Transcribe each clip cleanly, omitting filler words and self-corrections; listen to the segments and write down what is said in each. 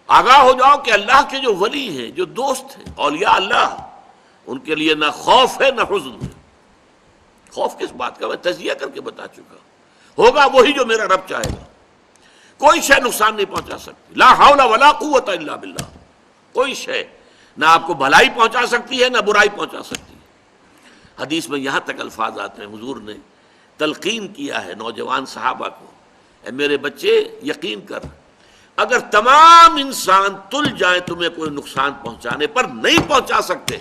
آگاہ ہو جاؤ کہ اللہ کے جو ولی ہیں، جو دوست ہیں، اولیاء اللہ، ان کے لیے نہ خوف ہے نہ حزن ہے۔ خوف کس بات کا؟ میں تجزیہ کر کے بتا چکا، ہوگا وہی جو میرا رب چاہے گا۔ کوئی شے نقصان نہیں پہنچا سکتی، لا حول ولا قوت الا باللہ۔ کوئی شے نہ آپ کو بھلائی پہنچا سکتی ہے نہ برائی پہنچا سکتی ہے۔ حدیث میں یہاں تک الفاظ آتے ہیں، حضور نے تلقین کیا ہے نوجوان صحابہ کو، اے میرے بچے یقین کر، اگر تمام انسان تل جائیں تمہیں کوئی نقصان پہنچانے پر، نہیں پہنچا سکتے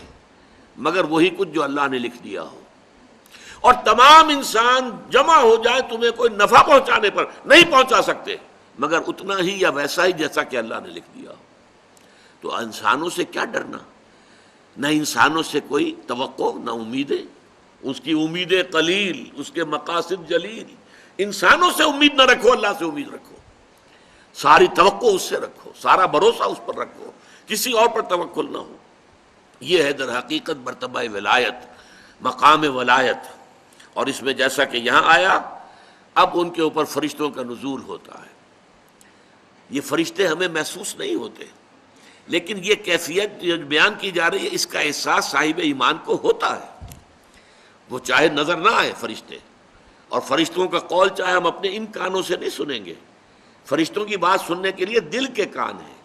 مگر وہی کچھ جو اللہ نے لکھ دیا ہو، اور تمام انسان جمع ہو جائیں تمہیں کوئی نفع پہنچانے پر، نہیں پہنچا سکتے مگر اتنا ہی یا ویسا ہی جیسا کہ اللہ نے لکھ دیا ہو۔ تو انسانوں سے کیا ڈرنا؟ نہ انسانوں سے کوئی توقع نہ امیدیں، اس کی امیدیں قلیل، اس کے مقاصد جلیل۔ انسانوں سے امید نہ رکھو، اللہ سے امید رکھو، ساری توقع اس سے رکھو، سارا بھروسہ اس پر رکھو، کسی اور پر توکل نہ ہو۔ یہ ہے در حقیقت مرتبہ ولایت، مقام ولایت۔ اور اس میں جیسا کہ یہاں آیا، اب ان کے اوپر فرشتوں کا نزول ہوتا ہے۔ یہ فرشتے ہمیں محسوس نہیں ہوتے، لیکن یہ کیفیت جو بیان کی جا رہی ہے، اس کا احساس صاحب ایمان کو ہوتا ہے۔ وہ چاہے نظر نہ آئے فرشتے، اور فرشتوں کا قول چاہے ہم اپنے ان کانوں سے نہیں سنیں گے، فرشتوں کی بات سننے کے لیے دل کے کان ہیں۔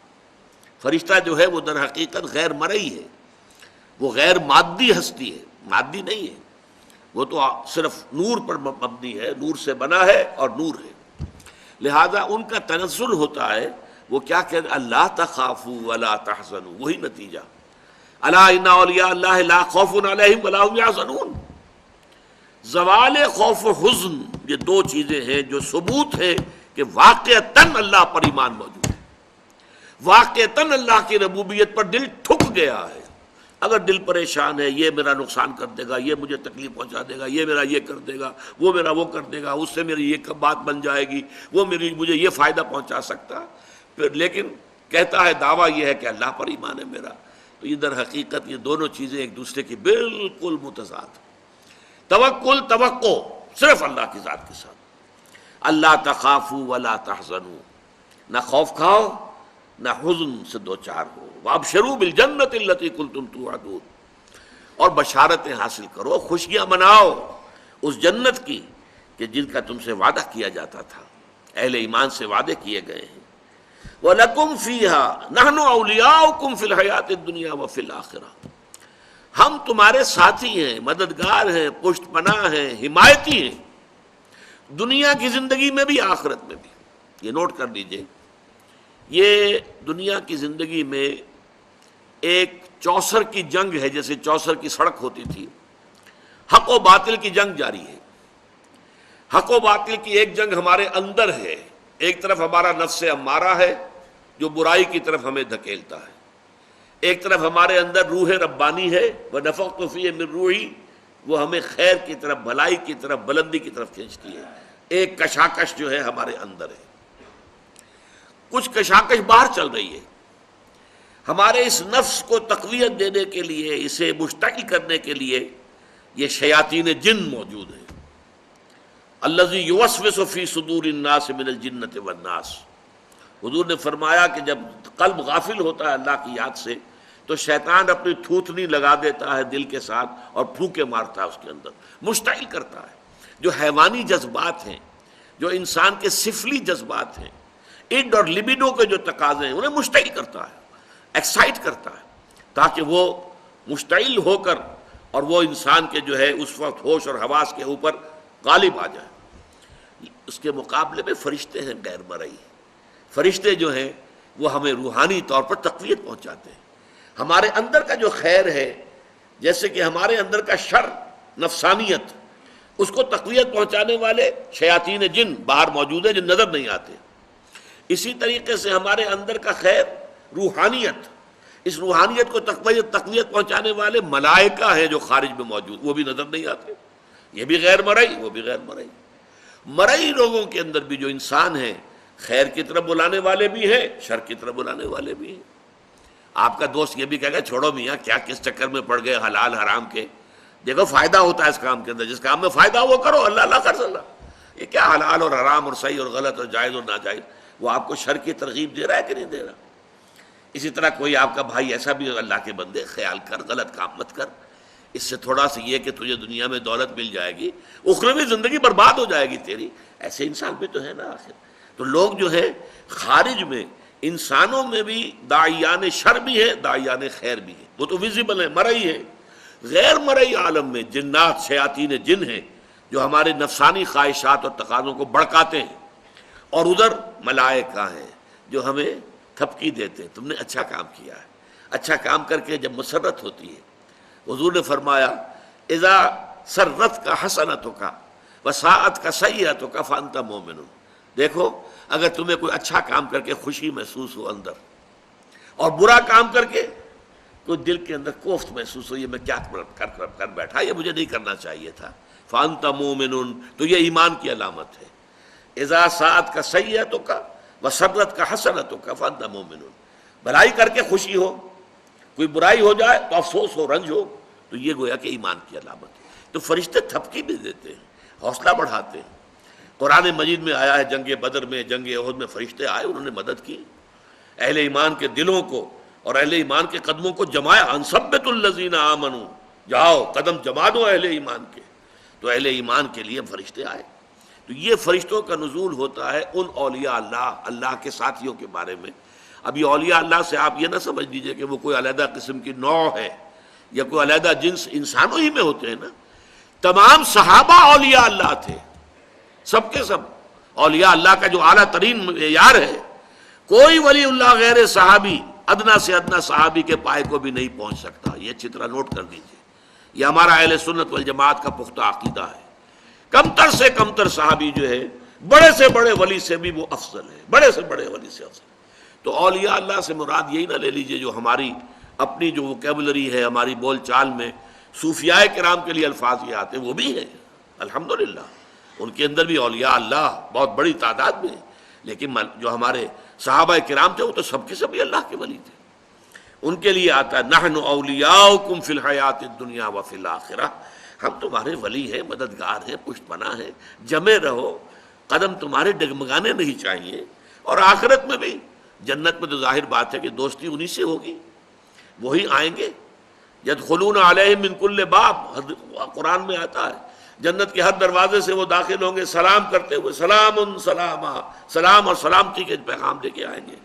فرشتہ جو ہے وہ در حقیقت غیر مرئی ہے، وہ غیر مادی ہستی ہے، مادی نہیں ہے، وہ تو صرف نور پر مبنی ہے، نور سے بنا ہے اور نور ہے۔ لہذا ان کا تنزل ہوتا ہے، وہ کیا کہتے ہیں؟ اللہ تخافوا ولا تحزنوا، وہی نتیجہ، الا ان اولیاء اللہ لا خوف علیہم ولا هم یحزنون۔ زوال خوف و حزن، یہ دو چیزیں ہیں جو ثبوت ہے کہ واقعتاً اللہ پر ایمان موجود ہے، واقعتاً اللہ کی ربوبیت پر دل ٹھک گیا ہے۔ اگر دل پریشان ہے، یہ میرا نقصان کر دے گا، یہ مجھے تکلیف پہنچا دے گا، یہ میرا یہ کر دے گا، وہ میرا وہ کر دے گا، اس سے میری یہ بات بن جائے گی، وہ مجھے یہ فائدہ پہنچا سکتا، لیکن کہتا ہے دعویٰ یہ ہے کہ اللہ پر ایمان ہے میرا، تو یہ در حقیقت یہ دونوں چیزیں ایک دوسرے کی بالکل متضاد۔ توکل، توقع صرف اللہ کی ذات کے ساتھ، اللہ تخافوا ولا تحزنوا، نہ خوف کھاؤ نہ حزن سے دو چار ہو، وابشروا بالجنۃ التي كنتم توعدون، اور بشارتیں حاصل کرو، خوشیاں مناؤ اس جنت کی کہ جن کا تم سے وعدہ کیا جاتا تھا، اہل ایمان سے وعدے کیے گئے ہیں۔ وَلَكُمْ فِيهَا نَحْنُ أَوْلِيَاؤُكُمْ فِي الْحَيَاةِ الدُّنْيَا وَفِي الْآخِرَةِ، ہم تمہارے ساتھی ہیں، مددگار ہیں، پشت پناہ ہیں، حمایتی ہیں، دنیا کی زندگی میں بھی آخرت میں بھی۔ یہ نوٹ کر لیجئے، یہ دنیا کی زندگی میں ایک چوسر کی جنگ ہے، جیسے چوسر کی سڑک ہوتی تھی، حق و باطل کی جنگ جاری ہے۔ حق و باطل کی ایک جنگ ہمارے اندر ہے، ایک طرف ہمارا نفس امارہ ہے جو برائی کی طرف ہمیں دھکیلتا ہے، ایک طرف ہمارے اندر روح ربانی ہے، وَنَفَخْتُ فِيهِ مِن رُوحِي، وہ ہمیں خیر کی طرف، بھلائی کی طرف، بلندی کی طرف کھینچتی ہے۔ ایک کشاکش جو ہے ہمارے اندر ہے، کچھ کشاکش باہر چل رہی ہے۔ ہمارے اس نفس کو تقویت دینے کے لیے، اسے مشتعل کرنے کے لیے یہ شیاطین جن موجود ہیں۔ الذی یوسوس فی صدور الناس من الجنۃ والناس، حضور نے فرمایا کہ جب قلب غافل ہوتا ہے اللہ کی یاد سے تو شیطان اپنی تھوتنی لگا دیتا ہے دل کے ساتھ اور پھونکے مارتا ہے اس کے اندر، مشتعل کرتا ہے۔ جو حیوانی جذبات ہیں، جو انسان کے سفلی جذبات ہیں، اڈ اور لبیڈو کے جو تقاضے ہیں، انہیں مشتعل کرتا ہے، ایکسائٹ کرتا ہے، تاکہ وہ مشتعل ہو کر اور وہ انسان کے جو ہے اس وقت ہوش اور حواس کے اوپر غالب آ جائے۔ اس کے مقابلے میں فرشتے ہیں غیر مرئی، فرشتے جو ہیں وہ ہمیں روحانی طور پر تقویت پہنچاتے ہیں۔ ہمارے اندر کا جو خیر ہے، جیسے کہ ہمارے اندر کا شر، نفسانیت، اس کو تقویت پہنچانے والے شیاطین جن باہر موجود ہیں جو نظر نہیں آتے۔ اسی طریقے سے ہمارے اندر کا خیر، روحانیت، اس روحانیت کو تقویت پہنچانے والے ملائکہ ہیں جو خارج میں موجود، وہ بھی نظر نہیں آتے، یہ بھی غیر مرئی، وہ بھی غیر مرئی۔ مرئی لوگوں کے اندر بھی جو انسان ہیں، خیر کی طرف بلانے والے بھی ہیں، شر کی طرف بلانے والے بھی ہیں۔ آپ کا دوست یہ بھی کہے گا چھوڑو میاں کیا کس چکر میں پڑ گئے حلال حرام کے، دیکھو فائدہ ہوتا ہے اس کام کے اندر، جس کام میں فائدہ ہو وہ کرو، اللہ اللہ خرچ اللہ۔ یہ کیا حلال اور حرام اور صحیح اور غلط اور جائز اور ناجائز، وہ آپ کو شر کی ترغیب دے رہا ہے کہ نہیں دے رہا؟ اسی طرح کوئی آپ کا بھائی ایسا بھی ہو، اللہ کے بندے خیال کر، غلط کام مت کر، اس سے تھوڑا سا یہ کہ تجھے دنیا میں دولت مل جائے گی، اخروی زندگی برباد ہو جائے گی تیری، ایسے انسان بھی تو ہے نا آخر۔ تو لوگ جو ہے خارج میں انسانوں میں بھی داعیان شر بھی ہے، داعیان خیر بھی ہے، وہ تو ویزیبل ہے، مرئی ہے۔ غیر مرئی عالم میں جنات، شیاطین جن ہیں جو ہمارے نفسانی خواہشات اور تقاضوں کو بڑکاتے ہیں، اور ادھر ملائکہ ہیں جو ہمیں تھپکی دیتے ہیں، تم نے اچھا کام کیا ہے۔ اچھا کام کر کے جب مسرت ہوتی ہے، حضور نے فرمایا اذا سرت کا حسنتوں کا وساعت کا سیئتوں کا فانت مومن، دیکھو اگر تمہیں کوئی اچھا کام کر کے خوشی محسوس ہو اندر، اور برا کام کر کے کوئی دل کے اندر کوفت محسوس ہو، یہ میں کیا کر بیٹھا، یہ مجھے نہیں کرنا چاہیے تھا، فانت مومن، تو یہ ایمان کی علامت ہے۔ اذا ساعت کا سیئتوں کا وسرت کا حسنتوں کا فانت مومن، بھلائی کر کے خوشی ہو، کوئی برائی ہو جائے تو افسوس ہو، رنج ہو، تو یہ گویا کہ ایمان کی علامت ہے۔ تو فرشتے تھپکی بھی دیتے ہیں، حوصلہ بڑھاتے ہیں۔ قرآن مجید میں آیا ہے جنگ بدر میں، جنگ احد میں فرشتے آئے، انہوں نے مدد کی، اہل ایمان کے دلوں کو اور اہل ایمان کے قدموں کو جمایا، انثبت الذین آمنوا، جاؤ قدم جما دو اہل ایمان کے، تو اہل ایمان کے لیے فرشتے آئے۔ تو یہ فرشتوں کا نزول ہوتا ہے ان اولیاء اللہ، اللہ کے ساتھیوں کے بارے میں۔ اب یہ اولیاء اللہ سے آپ یہ نہ سمجھ لیجئے کہ وہ کوئی علیحدہ قسم کی نوع ہے یا کوئی علیحدہ جنس، انسانوں ہی میں ہوتے ہیں نا۔ تمام صحابہ اولیاء اللہ تھے، سب کے سب اولیاء اللہ کا جو اعلیٰ ترین معیار ہے، کوئی ولی اللہ غیر صحابی ادنا سے ادنا صحابی کے پائے کو بھی نہیں پہنچ سکتا، یہ اچھی طرح نوٹ کر دیجئے، یہ ہمارا اہل سنت والجماعت کا پختہ عقیدہ ہے۔ کمتر سے کمتر صحابی جو ہے بڑے سے بڑے ولی سے بھی وہ افضل ہے، بڑے سے بڑے ولی سے افضل۔ تو اولیاء اللہ سے مراد یہی نہ لے لیجئے جو ہماری اپنی جو ووکیبلری ہے، ہماری بول چال میں صوفیاء کرام کے لیے الفاظ یہ آتے ہیں، وہ بھی ہیں الحمدللہ، ان کے اندر بھی اولیاء اللہ بہت بڑی تعداد میں ہیں، لیکن جو ہمارے صحابہ کرام تھے وہ تو سب کے سب اللہ کے ولی تھے۔ ان کے لیے آتا ہے نحن اولیاؤکم فی الحیات الدنیا وفی الآخرہ، ہم تمہارے ولی ہیں، مددگار ہیں، پشت پناہ ہیں، جمے رہو، قدم تمہارے ڈگمگانے نہیں چاہیے۔ اور آخرت میں بھی، جنت میں تو ظاہر بات ہے کہ دوستی انہی سے ہوگی، وہی آئیں گے۔ یدخلون علیہم من کل باب، قرآن میں آتا ہے جنت کے ہر دروازے سے وہ داخل ہوں گے سلام کرتے ہوئے، سلام سلاما، سلام اور سلامتی کے پیغام دے کے آئیں گے۔